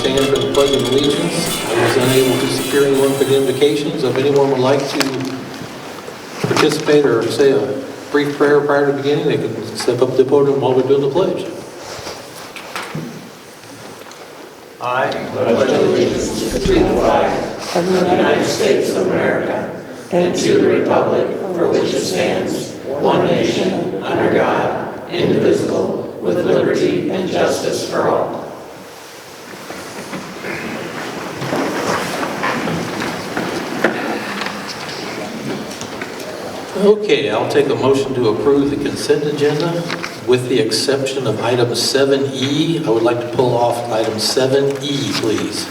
stand for the Pledge of Allegiance. I was unable to secure anyone for the invocations. If anyone would like to participate or say a brief prayer prior to beginning, they can step up to the podium while we're doing the pledge. I pledge allegiance to the flag of the United States of America and to the republic for which it stands, one nation, under God, indivisible, with liberty and justice for all. Okay, I'll take a motion to approve the consent agenda with the exception of item 7E. I would like to pull off item 7E, please.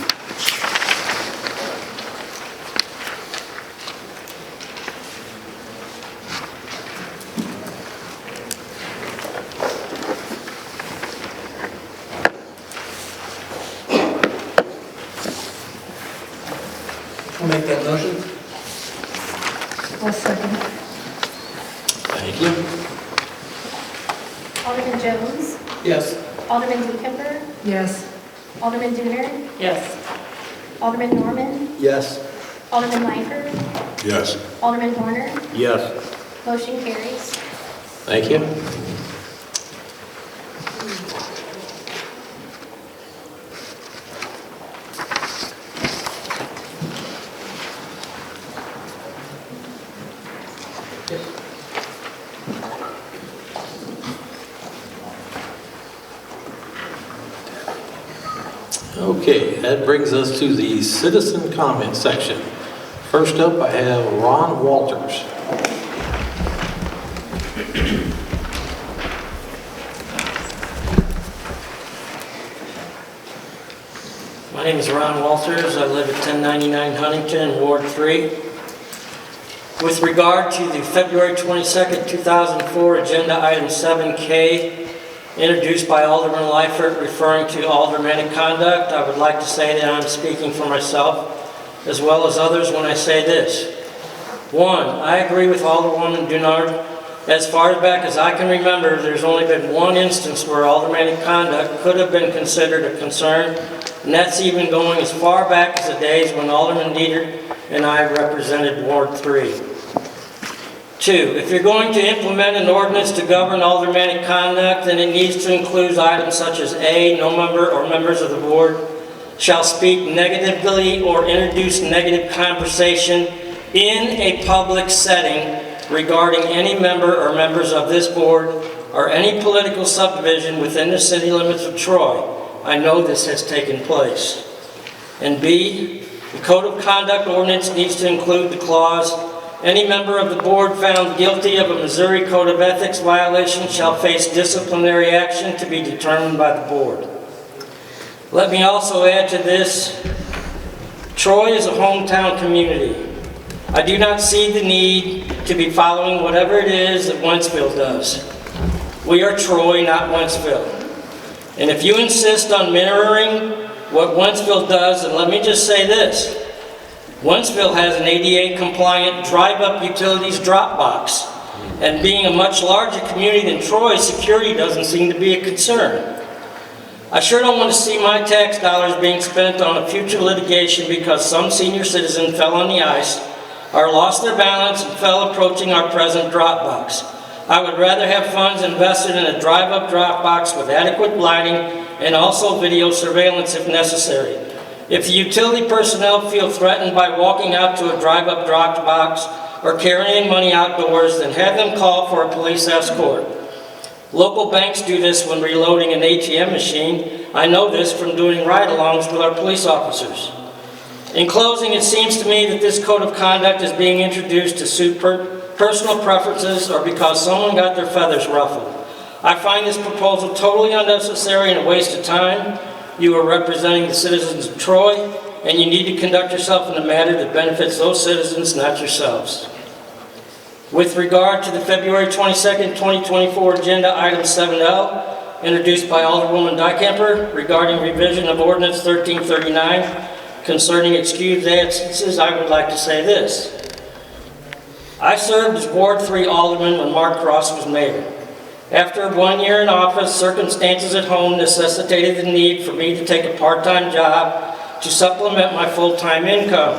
I'll make that motion. I'll second. Thank you. Alderman Jones, Yes. Alderman DeKemper, Yes. Alderman Dooner, Yes. Alderman Norman, Yes. Alderman Langford, Yes. Alderman Horner. Yes. Motion carries. Thank you. Okay, that brings us to the citizen comment section. First up, I have Ron Walters. My name is Ron Walters. I live at 1099 Huntington, Ward 3. With regard to the February 22nd, 2004 agenda item 7K, introduced by Alderman Leifert referring to aldermanic conduct, I would like to say that I'm speaking for myself as well as others when I say this. One, I agree with Alderwoman Dunard. As far back as I can remember, there's only been one instance where aldermanic conduct could have been considered a concern, and that's even going as far back as the days when Alderman Dieter and I represented Ward 3. Two, if you're going to implement an ordinance to govern aldermanic conduct, then it needs to include items such as A, no member or members of the board shall speak negatively or introduce negative conversation in a public setting regarding any member or members of this board or any political subdivision within the city limits of Troy. I know this has taken place. And B, the Code of Conduct ordinance needs to include the clause, any member of the board found guilty of a Missouri Code of Ethics violation shall face disciplinary action to be determined by the board. Let me also add to this, Troy is a hometown community. I do not see the need to be following whatever it is that Wentzville does. We are Troy, not Wentzville. And if you insist on mirroring what Wentzville does, then let me just say this. Wentzville has an ADA compliant drive-up utilities drop box. And being a much larger community than Troy, security doesn't seem to be a concern. I sure don't want to see my tax dollars being spent on a future litigation because some senior citizen fell on the ice or lost their balance and fell approaching our present drop box. I would rather have funds invested in a drive-up drop box with adequate lighting and also video surveillance if necessary. If the utility personnel feel threatened by walking out to a drive-up drop box or carrying money outdoors, then have them call for a police escort. Local banks do this when reloading an ATM machine. I know this from doing ride-alongs with our police officers. In closing, it seems to me that this code of conduct is being introduced to suit personal preferences or because someone got their feathers ruffled. I find this proposal totally unnecessary and a waste of time. You are representing the citizens of Troy, and you need to conduct yourself in a manner that benefits those citizens, not yourselves. With regard to the February 22nd, 2024 agenda item 7L, introduced by Alderwoman Dykemper regarding revision of Ordinance 1339 concerning excused absences, I would like to say this. I served as Ward 3 Alderman when Mark Cross was mayor. After 1 year in office, circumstances at home necessitated the need for me to take a part-time job to supplement my full-time income.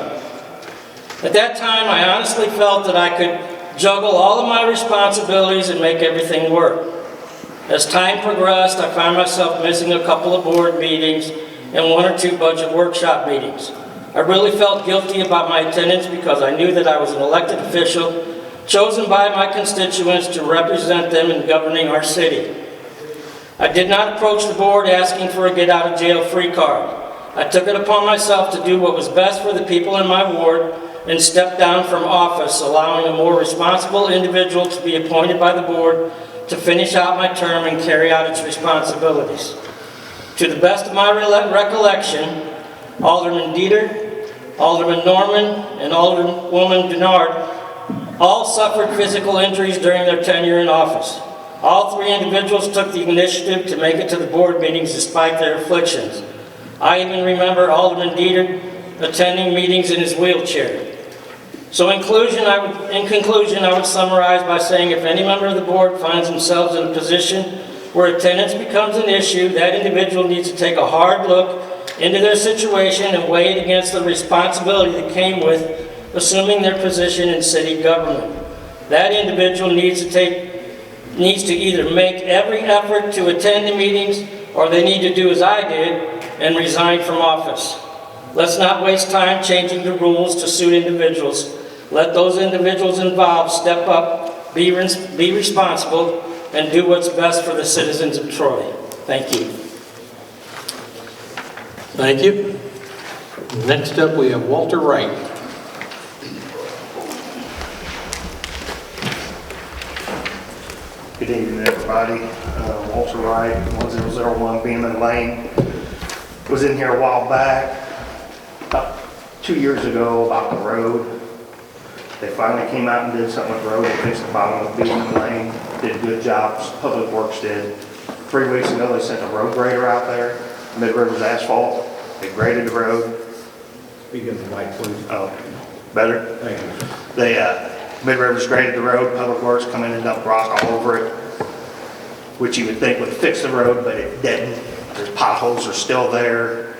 At that time, I honestly felt that I could juggle all of my responsibilities and make everything work. As time progressed, I found myself missing a couple of board meetings and 1 or 2 budget workshop meetings. I really felt guilty about my attendance because I knew that I was an elected official chosen by my constituents to represent them in governing our city. I did not approach the board asking for a get-out-of-jail-free card. I took it upon myself to do what was best for the people in my ward and stepped down from office, allowing a more responsible individual to be appointed by the board to finish out my term and carry out its responsibilities. To the best of my recollection, Alderman Dieter, Alderman Norman, and Alderwoman Denard all suffered physical injuries during their tenure in office. All 3 individuals took the initiative to make it to the board meetings despite their afflictions. I even remember Alderman Dieter attending meetings in his wheelchair. So in conclusion, I would summarize by saying if any member of the board finds themselves in a position where attendance becomes an issue, that individual needs to take a hard look into their situation and weigh it against the responsibility that came with assuming their position in city government. That individual needs to either make every effort to attend the meetings, or they need to do as I did and resign from office. Let's not waste time changing the rules to suit individuals. Let those individuals involved step up, be responsible, and do what's best for the citizens of Troy. Thank you. Thank you. Next up, we have Walter Wright. Good evening, everybody. Walter Wright, 1001 Beeman Lane. Was in here a while back, about 2 years ago, about the road. They finally came out and did something with the road. They fixed the bottom of Beeman Lane, did good jobs, Public Works did. 3 weeks ago, they sent a road grader out there, Mid-Rivers Asphalt. They graded the road. Speak into the mic, please. Oh, better? Thank you. They, Mid-Rivers graded the road, Public Works come in and dump rock all over it, which you would think would fix the road, but it didn't. There's potholes are still there.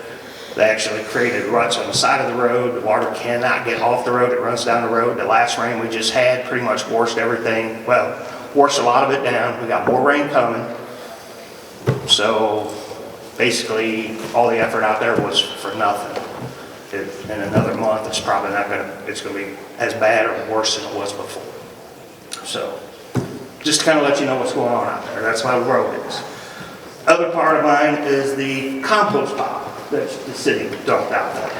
They actually created ruts on the side of the road. The water cannot get off the road. It runs down the road. The last rain we just had pretty much washed everything. Well, washed a lot of it down. We got more rain coming. So basically all the effort out there was for nothing. In another month, it's probably not it's going to be as bad or worse than it was before. So just to kind of let you know what's going on out there. That's my road is. Other part of mine is the compost pile that the city dumped out there.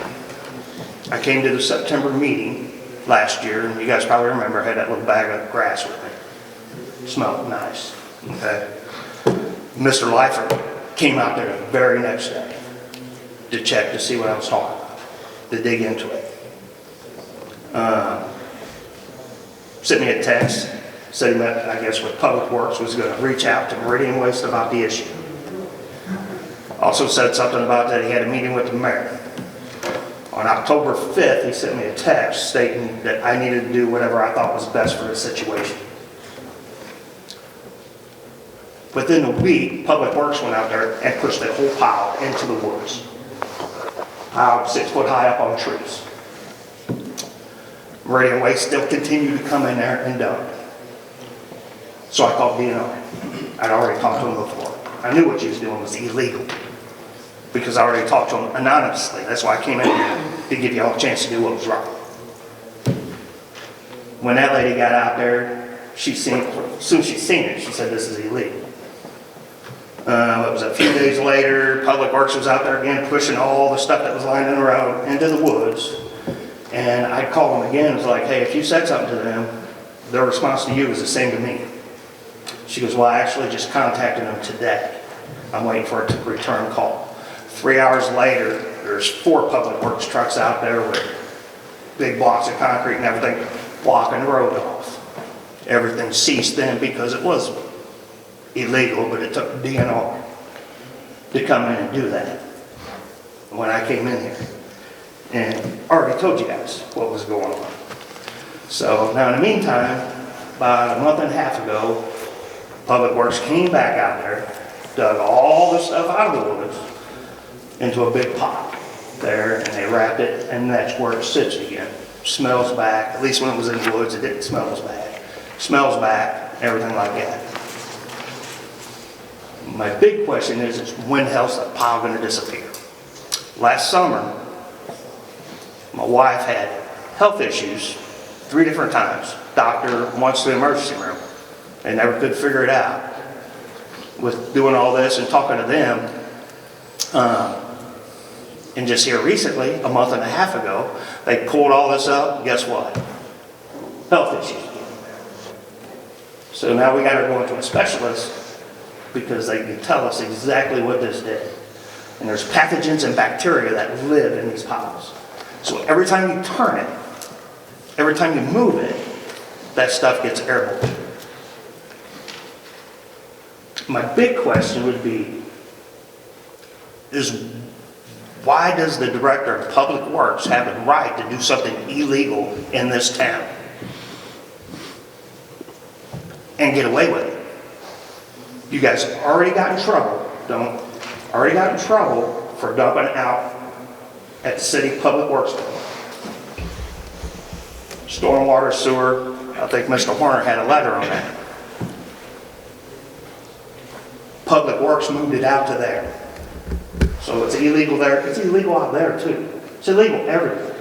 I came to the September meeting last year, and you guys probably remember I had that little bag of grass with me. Smelled nice. Okay. Mr. Lifer came out there the very next day to check to see what I was talking about, to dig into it. Sent me a text, said he met, I guess, with Public Works, was going to reach out to Meridian Waste about the issue. Also said something about that he had a meeting with the mayor. On October 5th, he sent me a text stating that I needed to do whatever I thought was best for the situation. Within a week, Public Works went out there and pushed that whole pile into the woods. Pile 6 foot high up on trees. Meridian Waste still continued to come in there and dump. So I called DNR. I'd already talked to him before. I knew what he was doing was illegal because I already talked to him anonymously. That's why I came in here to give you all a chance to do what was wrong. When that lady got out there, as soon as she seen it, she said this is illegal. It was a few days later, Public Works was out there again pushing all the stuff that was lying in the road into the woods. And I called them again and was like, hey, if you said something to them, their response to you is the same to me. She goes, well, I actually just contacted them today. I'm waiting for a return call. 3 hours later, there's 4 Public Works trucks out there with big blocks of concrete and everything blocking the road off. Everything ceased then because it was illegal, but it took DNR to come in and do that when I came in here. And I already told you guys what was going on. So now in the meantime, about a month and a half ago, Public Works came back out there, dug all the stuff out of the woods into a big pot there, and they wrapped it, and that's where it sits again. Smells back, at least when it was in the woods, it didn't smell as bad. Smells back, everything like that. My big question is when the hell's that pile gonna disappear? Last summer, my wife had health issues 3 different times. Doctor wants to the emergency room. They never could figure it out. With doing all this and talking to them, and just here recently, a month and a half ago, they pulled all this up, guess what? Health issues again. So now we gotta go into a specialist because they can tell us exactly what this did. And there's pathogens and bacteria that live in these piles. So every time you turn it, every time you move it, that stuff gets airborne. My big question would be, is why does the Director of Public Works have the right to do something illegal in this town and get away with it? You guys already got in trouble, for dumping out at the city Public Works. Stormwater, sewer, I think Mr. Horner had a letter on that. Public Works moved it out to there. So it's illegal there, it's illegal out there too. It's illegal everywhere.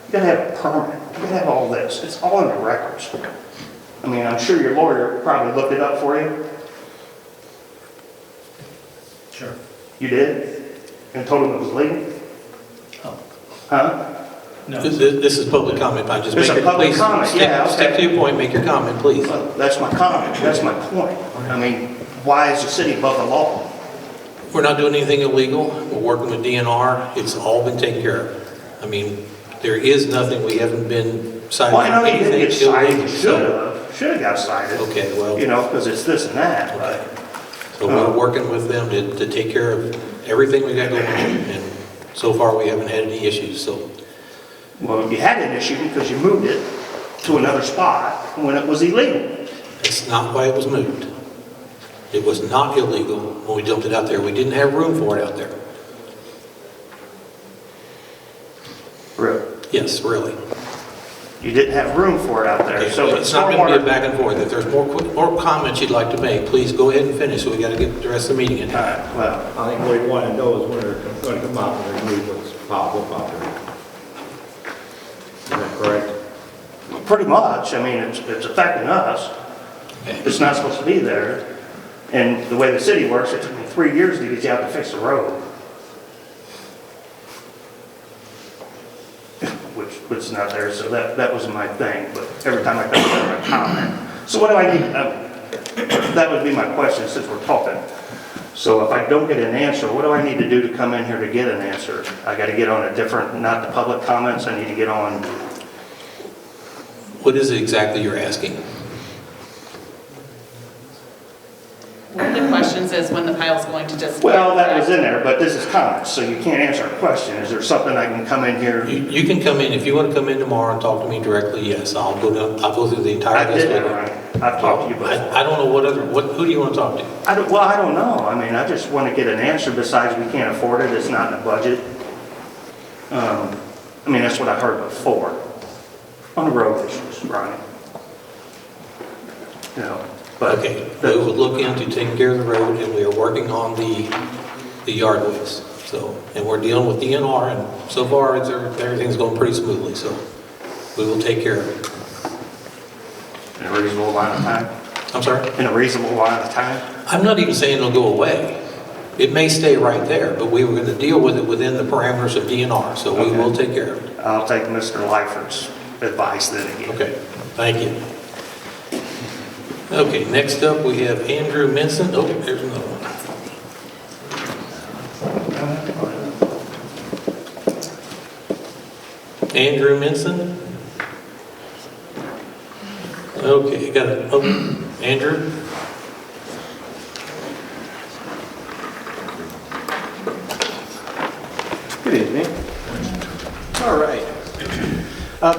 You gotta have a permit, you gotta have all this, it's all in the records. I mean, I'm sure your lawyer probably looked it up for you. Sure. You did? And told him it was legal? Huh? No. This is public comment, I just It's make a it, public please. comment, yeah, okay. Stick to your point, make your comment, please. Well, that's my comment, that's my point. I mean, why is the city above the law? We're not doing anything illegal. We're working with DNR. It's all been taken care of. I mean, there is nothing, we haven't been cited Well, I know for you didn't anything get cited, illegal. you So should have got cited. Okay, well- You know, because it's this and that, but. we're working with them to take care of everything we got going on. And so far, we haven't had any issues, so. Well, you had an issue because you moved it to another spot when it was illegal. That's not why it was moved. It was not illegal when we dumped it out there. We didn't have room for it out there. Really? Yes, really. You didn't have room for it out there, Okay, so the it's not going to be a stormwater. back and forth. If there's more comments you'd like to make, please go ahead and finish, so we got to get the rest of the meeting in. All right, well, I think what you want to know is when they're going to come out and remove what's piled up out there. Is that correct? pretty much, I mean, it's affecting us. Okay. It's not supposed to be there. And the way the city works, it took me 3 years to get you out to fix the road. Which is not there, so that was my thing, but every time I come there, I comment. So what do I need, that would be my question since we're talking. So if I don't get an answer, what do I need to do to come in here to get an answer? I gotta get on a different, not the public comments, I need to get on, What is it exactly you're asking? One of the questions is when the pile's going to disappear. well, that was in there, but this is comments, so you can't answer a question. Is there something I can come in here? You can come in, if you want to come in tomorrow and talk to me directly, yes, I'll go through the entire I list did with that, you. right? I've talked to you before. I don't know who do you want to talk to? I don't know. I mean, I just want to get an answer besides we can't afford it, it's not in the budget. I mean, that's what I heard before on the road issues, Ronnie. You know, but. Okay, we will look into taking care of the road, and we are working on the yard waste. So, and we're dealing with DNR, and so far, everything's going pretty smoothly, so we will take care of it. In a reasonable amount of time? I'm sorry? In a reasonable amount of time? I'm not even saying it'll go away. It may stay right there, but we were going to deal with it within the parameters of DNR, so we Okay. will take care of it. I'll take Mr. Lyford's advice then again. Okay, thank you. Okay, next up, we have Andrew Minson. Oh, there's another one. Andrew Minson? Okay, got it. Oh, Andrew? Good evening. All right.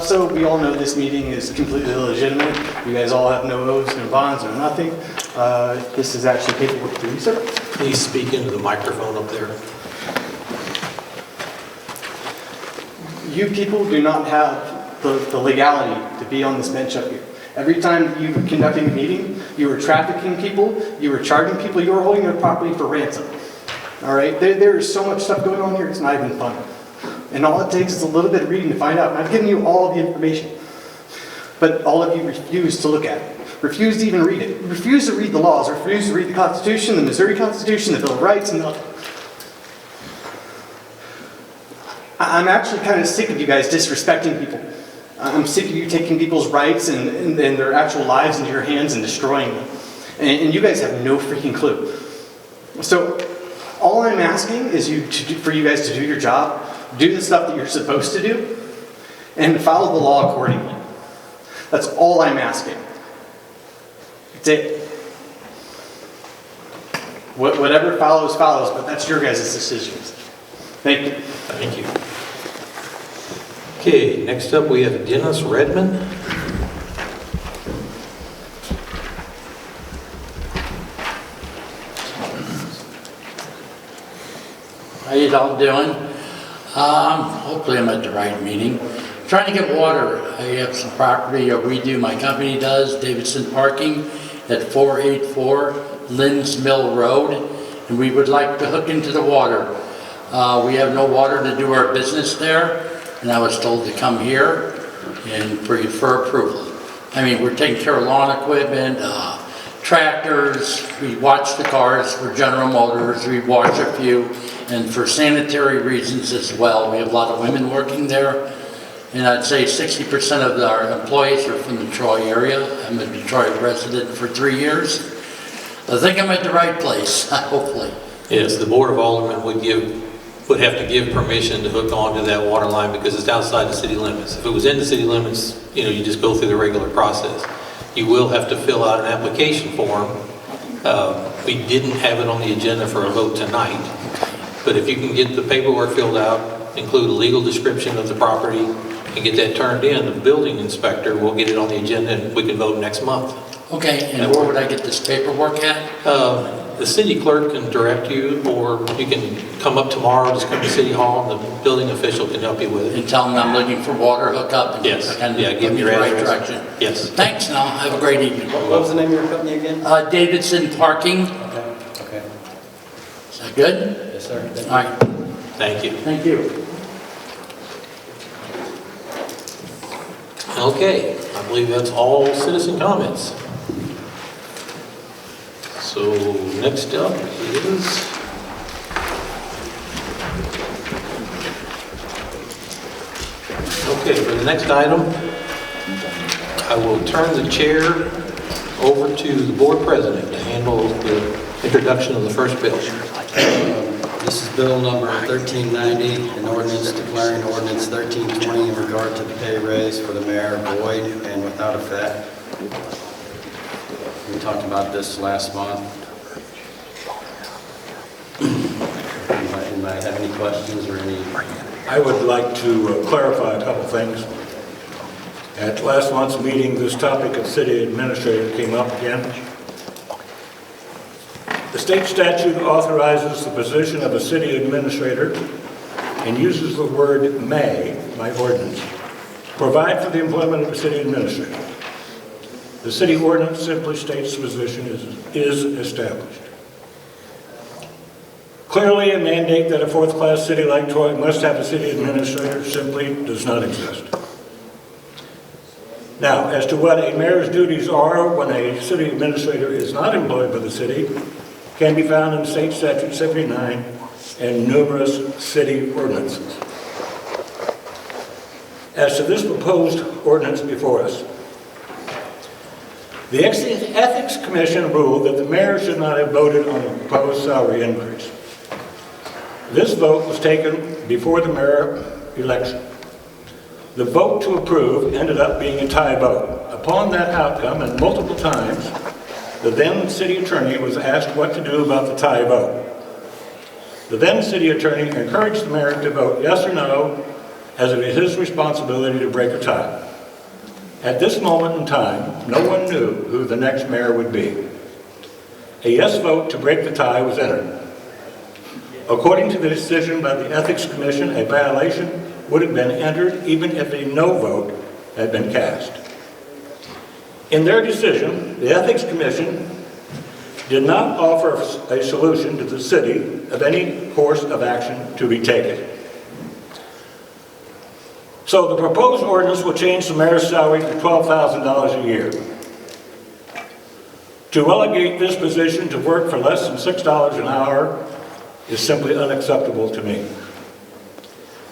So we all know this meeting is completely illegitimate. You guys all have no oaths, no bonds, no nothing. This is actually paperwork for you, sir. Please speak into the microphone up there. You people do not have the legality to be on this bench up here. Every time you were conducting a meeting, you were trafficking people, you were charging people, you were holding their property for ransom. All right? There is so much stuff going on here, it's not even fun. And all it takes is a little bit of reading to find out. And I've given you all the information. But all of you refuse to look at it. Refuse to even read it. Refuse to read the laws. Refuse to read the Constitution, the Missouri Constitution, the Bill of Rights, and nothing. I'm actually kind of sick of you guys disrespecting people. I'm sick of you taking people's rights and their actual lives into your hands and destroying them. And you guys have no freaking clue. So all I'm asking is for you guys to do your job, do the stuff that you're supposed to do, and follow the law accordingly. That's all I'm asking. That's it. Whatever follows, follows, but that's your guys' decisions. Thank you. Thank you. Okay, next up we have Dennis Redmond. How you all doing? Hopefully I'm at the right meeting. Trying to get water. I have some property, or we do, my company does, Davidson Parking at 484 Lynn's Mill Road, and we would like to hook into the water. We have no water to do our business there, and I was told to come here and for approval. I mean, we're taking care of lawn equipment, tractors, we watch the cars for General Motors, we wash a few, and for sanitary reasons as well. We have a lot of women working there, and I'd say 60% of our employees are from the Troy area. I'm a Detroit resident for 3 years. I think I'm at the right place, hopefully. Yes, the Board of Aldermen would have to give permission to hook onto that water line because it's outside the city limits. If it was in the city limits, you just go through the regular process. You will have to fill out an application form. We didn't have it on the agenda for a vote tonight, but if you can get the paperwork filled out, include a legal description of the property, and get that turned in, the building inspector will get it on the agenda and we can vote next month. Okay, and where would I get this paperwork at? The city clerk can direct you, or you can come up tomorrow, just come to City Hall, and the building official can help you with it. And tell them I'm looking for water hookup and Yes. kind of Yeah, give put me your in the right address. direction. Yes. Thanks now, have a great evening. What was the name of your company again? Davidson Parking, Okay. is that good? Yes, sir. All right, Thank you. thank you. Okay, I believe that's all citizen comments. So next up is okay, for the next item, I will turn the chair over to the board president to handle the introduction of the first bill. This is bill number 1390, an ordinance declaring ordinance 1320 in regard to the pay raise for the mayor void and without effect. We talked about this last month. Anybody have any questions or any? I would like to clarify a couple things. At last month's meeting, this topic of city administrator came up again. The state statute authorizes the position of a city administrator and uses the word may by ordinance to provide for the employment of a city administrator. The city ordinance simply states the position is established. Clearly, a mandate that a fourth-class city like Troy must have a city administrator simply does not exist. Now, as to what a mayor's duties are when a city administrator is not employed by the city, can be found in State Statute 79 and numerous city ordinances. As to this proposed ordinance before us, the Ethics Commission ruled that the mayor should not have voted on a proposed salary increase. This vote was taken before the mayor election. The vote to approve ended up being a tie vote. Upon that outcome, and multiple times, the then city attorney was asked what to do about the tie vote. The then city attorney encouraged the mayor to vote yes or no, as it is his responsibility to break a tie. At this moment in time, no one knew who the next mayor would be. A yes vote to break the tie was entered. According to the decision by the Ethics Commission, a violation would have been entered even if a no vote had been cast. In their decision, the Ethics Commission did not offer a solution to the city of any course of action to be taken. So the proposed ordinance will change the mayor's salary to $12,000 a year. To relegate this position to work for less than $6 an hour is simply unacceptable to me.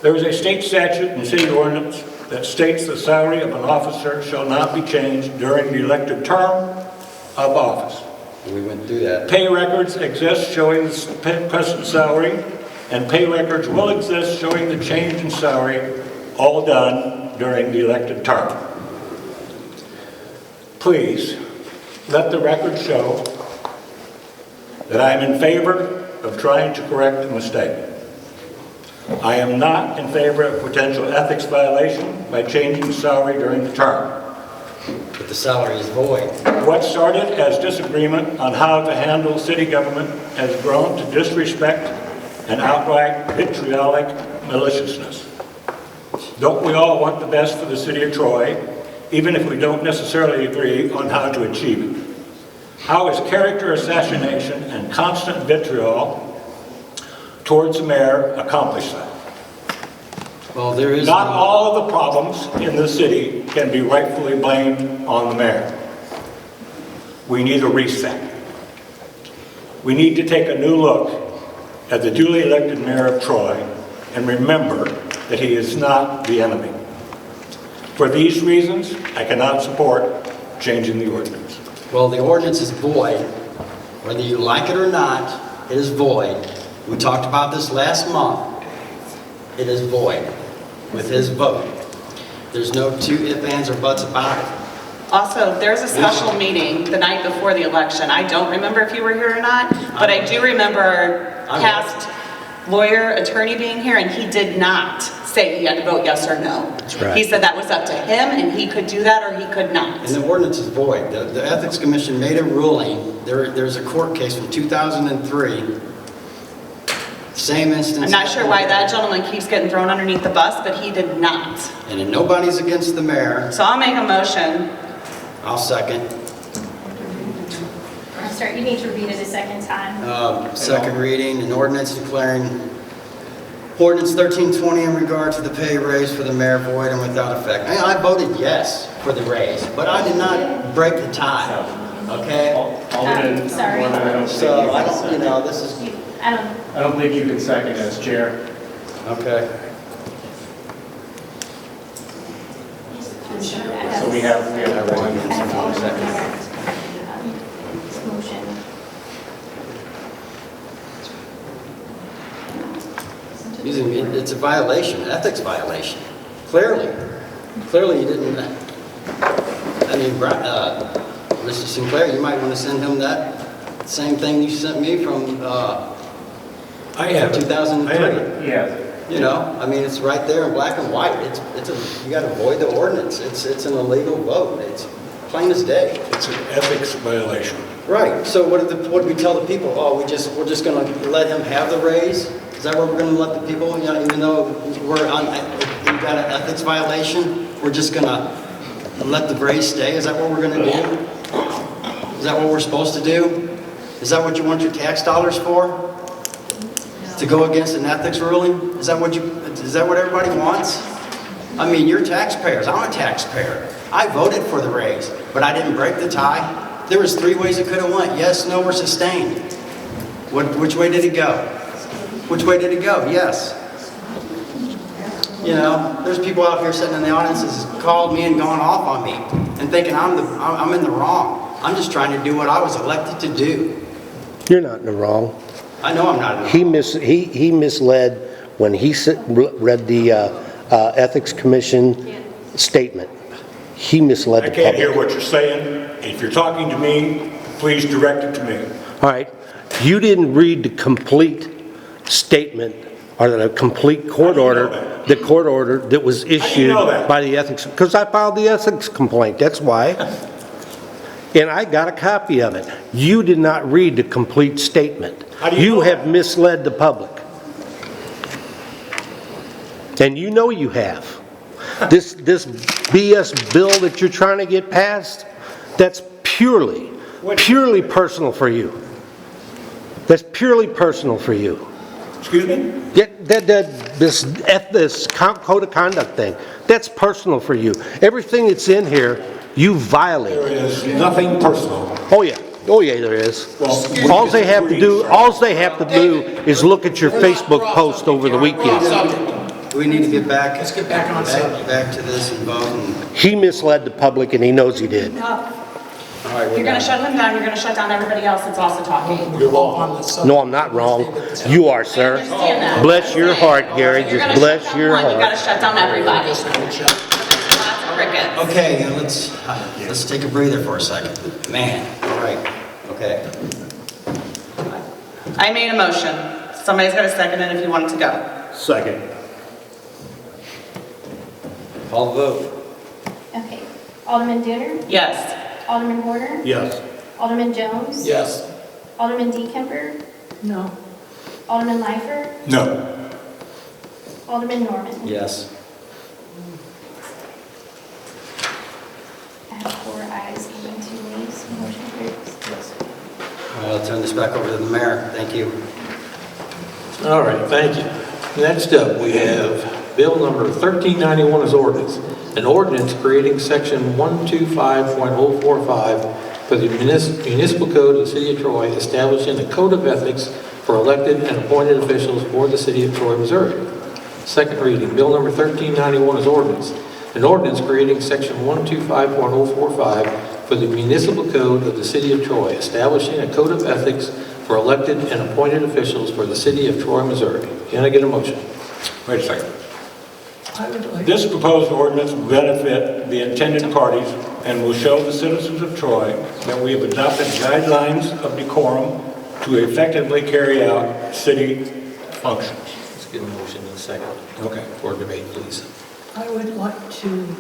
There is a state statute and city ordinance that states the salary of an officer shall not be changed during the elected term of office. We went through that. Pay records exist showing the present salary, and pay records will exist showing the change in salary, all done during the elected term. Please, let the record show that I am in favor of trying to correct a mistake. I am not in favor of potential ethics violation by changing salary during the term. But the salary is void. What started as disagreement on how to handle city government has grown to disrespect and outright vitriolic maliciousness. Don't we all want the best for the city of Troy, even if we don't necessarily agree on how to achieve it? How is character assassination and constant vitriol towards the mayor accomplish that? Well, there is Not all of the problems in the city can be rightfully blamed on the mayor. We need a reset. We need to take a new look at the duly elected mayor of Troy and remember that he is not the enemy. For these reasons, I cannot support changing the ordinance. Well, the ordinance is void. Whether you like it or not, it is void. We talked about this last month. It is void with his vote. There's no two ifs, ands, or buts about it. Also, there's a special meeting the night before the election. I don't remember if you were here or not, but I do remember our past lawyer, attorney being here, and he did not say he had to vote yes or no. That's right. He said that was up to him, and he could do that or he could not. And the ordinance is void. The Ethics Commission made a ruling. There's a court case from 2003. Same instance. I'm not sure why that gentleman keeps getting thrown underneath the bus, but he did not. And then nobody's against the mayor. So I'll make a motion. I'll second. I'm sorry, you need to read it a second time. Second reading, an ordinance declaring ordinance 1320 in regard to the pay raise for the mayor void and without effect. I voted yes for the raise, but I did not break the tie. Okay? Sorry. So I don't, this is, I don't think you can second as chair. okay. So we have one. Motion. It's a violation, an ethics violation. Clearly you didn't, Mr. Sinclair, you might want to send him that same thing you sent me from, I have it. 2003. Yeah. It's right there in black and white. You got to void the ordinance. It's an illegal vote. It's plain as day. It's an ethics violation. Right. So what do we tell the people? Oh, we're just going to let him have the raise? Is that what we're going to let the people? Even though we've got an ethics violation, we're just going to let the raise stay? Is that what we're going to do? Is that what we're supposed to do? Is that what you want your tax dollars for? To go against an ethics ruling? Is that what everybody wants? You're taxpayers. I'm a taxpayer. I voted for the raise, but I didn't break the tie. There was 3 ways it could have went. Yes, no, or sustained. Which way did it go? Which way did it go? Yes. There's people out here sitting in the audience that's called me and gone off on me and thinking I'm in the wrong. I'm just trying to do what I was elected to do. You're not in the wrong. I know I'm not in the wrong. He misled when he read the Ethics Commission statement. He misled the I can't hear public. what you're saying. If you're talking to me, please direct it to me. All right. You didn't read the complete statement or the complete court order, the court order that was issued by the ethics, because I filed the ethics complaint. That's why. and I got a copy of it. You did not read the complete statement. How do you know have misled the public. And you know you have. This BS bill that you're trying to get passed, that's purely personal for you. That's purely personal for you. Excuse me? This code of conduct thing, that's personal for you. Everything that's in here, you violate. There is nothing personal. Oh yeah, there is. Well, All they have to do is look at your Facebook post over the weekend. We need to get back. Let's get back on subject. Back to this and vote. And, He misled the public and he knows he did. all right, You're gonna shut him down, you're gonna shut down everybody else that's also talking. No, I'm not wrong. You are, sir. I understand that. Bless your heart, Gary. You're gonna Just bless shut down your one, you gotta heart. shut down everybody. Lots of crickets. Okay, let's take a breather for a second. Man, all right, okay. I made a motion. Somebody's got a second it if you want it to go. Second. Call the vote. Okay. Alderman Dooner? Yes. Alderman Horner? Yes. Alderman Jones? Yes. Alderman DeKemper? No. Alderman Leifer? No. Alderman Norman? Yes. I have 4 ayes and 2 nays. Motion carries. Yes. I'll turn this back over to the mayor. Thank you. All right, thank you. Next up, we have Bill number 1391 is ordinance. An ordinance creating section 125.045 for the municipal code of the city of Troy, establishing a code of ethics for elected and appointed officials for the city of Troy, Missouri. Second reading, Bill number 1391 is ordinance. An ordinance creating section 125.045 for the municipal code of the city of Troy, establishing a code of ethics for elected and appointed officials for the city of Troy, Missouri. Can I get a motion? Wait a second. I would like, This proposed ordinance will benefit the intended parties and will show the citizens of Troy that we have adopted guidelines of decorum to effectively carry out city functions. Let's get a motion in a second. Okay. For debate, please. I would like to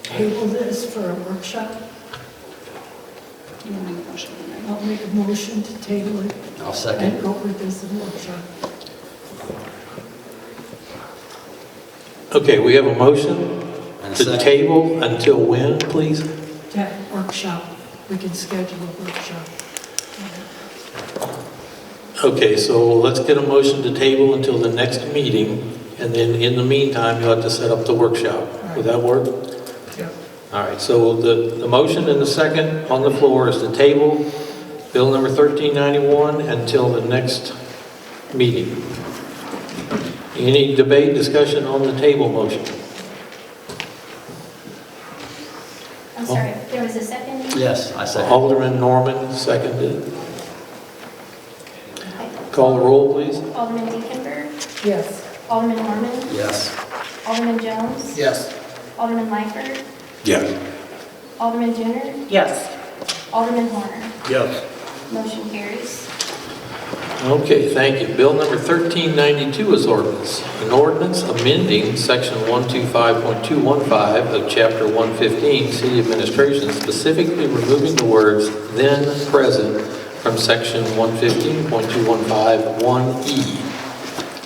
table this for a workshop. You want to make a motion? I'll make a motion to table it I'll and second. go with this in workshop. Okay, we have a motion And a to second. table until when, please? That workshop, we can schedule a workshop. Okay, so let's get a motion to table until the next meeting, and then in the meantime, you'll have to set up the workshop. Would that work? Yeah. All right, so the motion and the second on the floor is to table Bill number 1391 until the next meeting. Any debate, discussion on the table motion? I'm sorry, there was a second? Yes, I second. Alderman Norman seconded. Okay. Call the roll, please. Alderman DeKemper? Yes. Alderman Norman? Yes. Alderman Jones? Yes. Alderman Leifer? Yes. Alderman Dooner? Yes. Alderman Horner? Yes. Motion carries. Okay, thank you. Bill number 1392 is ordinance. An ordinance amending section 125.215 of chapter 115, city administration, specifically removing the words "then present" from section 115.215(1)(e).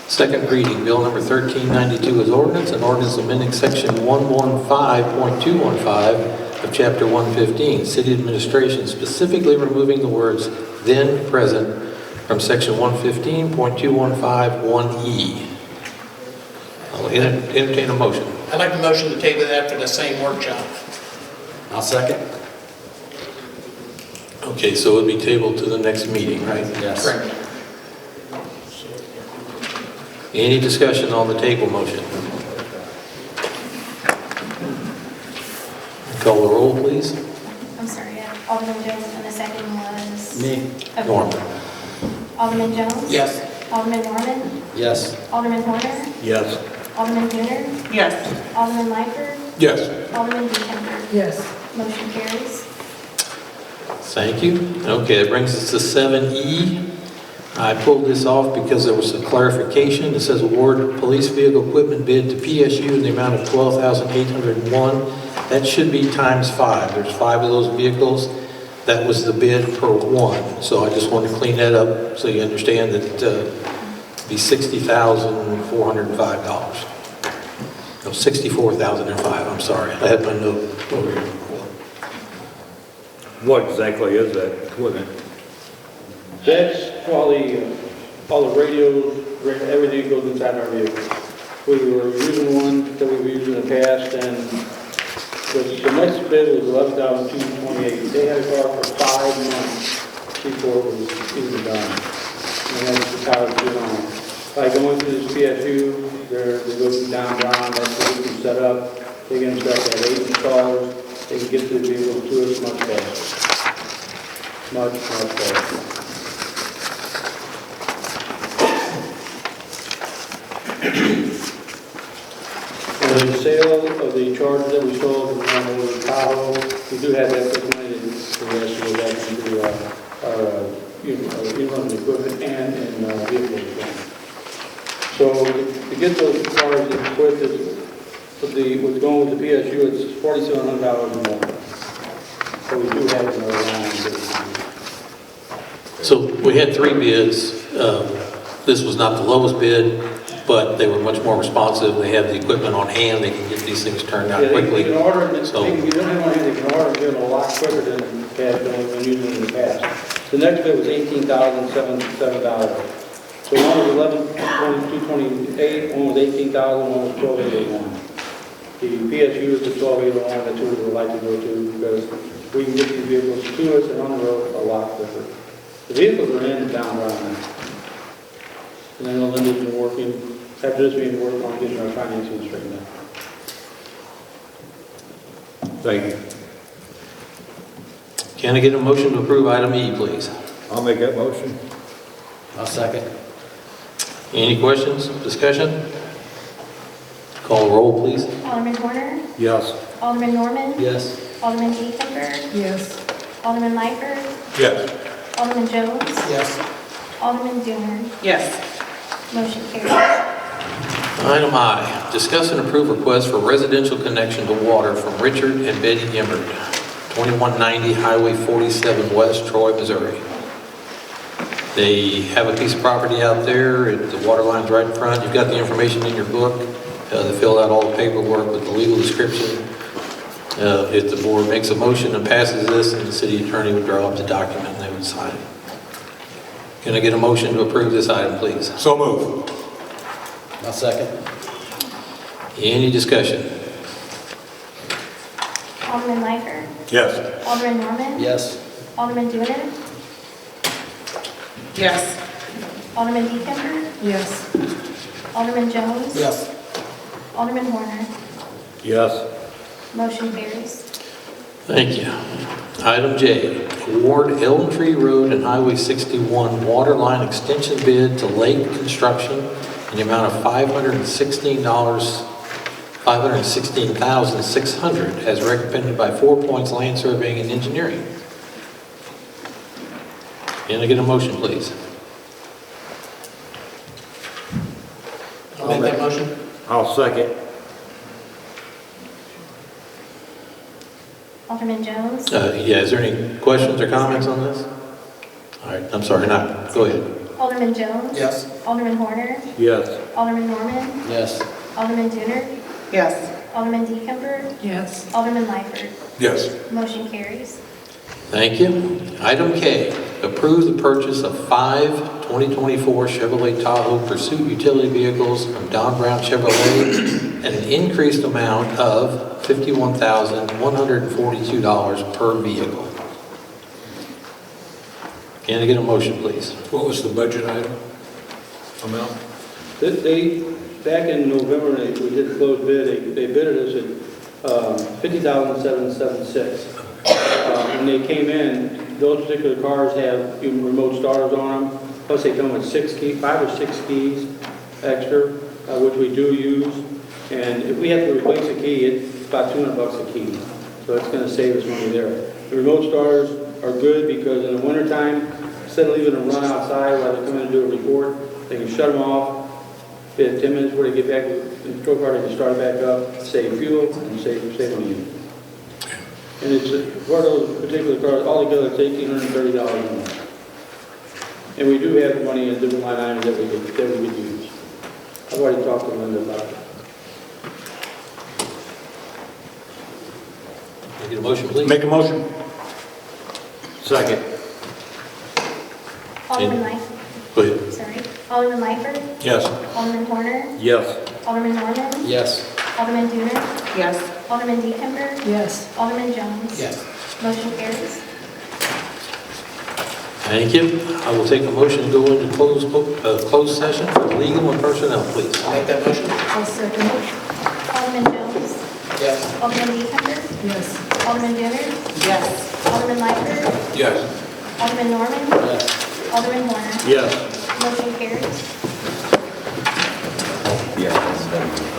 Second reading, Bill number 1392 is ordinance. An ordinance amending section 115.215 of chapter 115, city administration, specifically removing the words "then present" from section 115.215(1)(e). I'll entertain a motion. I'd like a motion to table that for the same workshop. I'll second. Okay, so it'll be tabled to the next meeting, right? Yes. Correct. Any discussion on the table motion? Call the roll, please. I'm sorry, Alderman Jones, and the second was? Me. Okay. Norman. Alderman Jones? Yes. Alderman Norman? Yes. Alderman Horner? Yes. Alderman Dooner? Yes. Alderman Leifer? Yes. Alderman DeKemper? Yes. Motion carries. Thank you. Okay, that brings us to 7E. I pulled this off because there was a clarification. It says award police vehicle equipment bid to PSU in the amount of $12,801. That should be times 5. There's 5 of those vehicles. That was the bid per one, so I just wanted to clean that up so you understand that it'd be $60,405. No, $64,005, I'm sorry. I had my note over here. What exactly is that equipment? That's all the radios, everything goes inside our vehicle. We were using one that we were using in the past, and the next bid was $11,228. They had a car for 5 months before it was even done. And that was the power to get on. By going through this PSU, they go down, that's what we can set up. They can instruct at 8 installers. They can get the vehicle to us much faster. Much faster. And the sale of the Charger that we sold from the Tahoe, we do have that money to go back into our in-run equipment and in vehicle equipment. So to get those cars equipped, what's going with the PSU, it's $4,700 more. So we do have another line. So we had 3 bids. This was not the lowest bid, but they were much more responsive. They have the equipment on hand. They can get these things turned out quickly. They can order them, So- they can order them a lot quicker than we've been using in the past. The next bid was $18,077. So one was $11,228, one was $18,000, one was $12,801. The PSU is the $12,801, that's who we would like to go to, because we can get these vehicles to us and on the road a lot quicker. The vehicles are in and down right now. And then Linda's been working, after this being working on getting our financing straightened out. Thank you. Can I get a motion to approve item E, please? I'll make that motion. I'll second. Any questions, discussion? Call roll, please. Alderman Horner. Yes. Alderman Norman. Yes. Alderman Diefenberg. Yes. Alderman Lyford. Yes. Alderman Jones. Yes. Alderman Dooner. Yes. Motion carries. Item I, discuss and approve request for residential connection to water from Richard and Betty Emmert, 2190 Highway 47 West, Troy, Missouri. They have a piece of property out there, the water line's right in front. You've got the information in your book. They filled out all the paperwork with the legal description. If the board makes a motion and passes this, and the city attorney would draw up the document and they would sign it. Can I get a motion to approve this item, please? So move. I'll second. Any discussion? Alderman Lyford. Yes. Alderman Norman. Yes. Alderman Dooner. Yes. Alderman Diefenberg. Yes. Alderman Jones. Yes. Alderman Horner. Yes. Motion carries. Thank you. Item J, award Elm Tree Road and Highway 61 water line extension bid to Lake Construction in the amount of $516,600 as recommended by 4 Points Land Surveying and Engineering. Can I get a motion, please? I'll make that motion. I'll second. Alderman Jones. Yeah, is there any questions or comments on this? All right, I'm sorry, not. Go ahead. Alderman Jones. Yes. Alderman Horner. Yes. Alderman Norman. Yes. Alderman Dooner. Yes. Alderman Diefenberg. Yes. Alderman Lyford. Yes. Motion carries. Thank you. Item K, approve the purchase of 5 2024 Chevrolet Tahoe Pursuit utility vehicles from Don Brown Chevrolet at an increased amount of $51,142 per vehicle. Can I get a motion, please? What was the budget item amount? Back in November, we did the closed bid, they bidded us at $50,776. When they came in, those particular cars have even remote starters on them, plus they come with 5 or 6 keys extra, which we do use. And if we have to replace a key, it's about $200 a key. So it's going to save us money there. The remote starters are good because in the wintertime, instead of leaving them run outside while they come in and do a report, they can shut them off. They have 10 minutes before they get back to the patrol car, they can start it back up, save fuel, and save money. And it's, for those particular cars, altogether, it's $1,830 a month. And we do have the money in different line items that we could use. I've already talked to Linda about it. Can I get a motion, please? Make a motion. Second. Alderman Mike, Go ahead. sorry. Alderman Lyford, Yes. Alderman Horner, Yes. Alderman Norman, Yes. Alderman Dooner, Yes. Alderman Deekemper, Yes. Alderman Jones. Yes. Motion carries. Thank you. I will take a motion to go into closed session for legal and personnel, please. I'll make that motion. I'll second it. Alderman Jones, Yes. Alderman Deekemper, Yes. Alderman Dooner, Yes. Alderman Lyford, Yes. Alderman Norman, Yes. Alderman Horner. Yes. Motion carries. Yeah.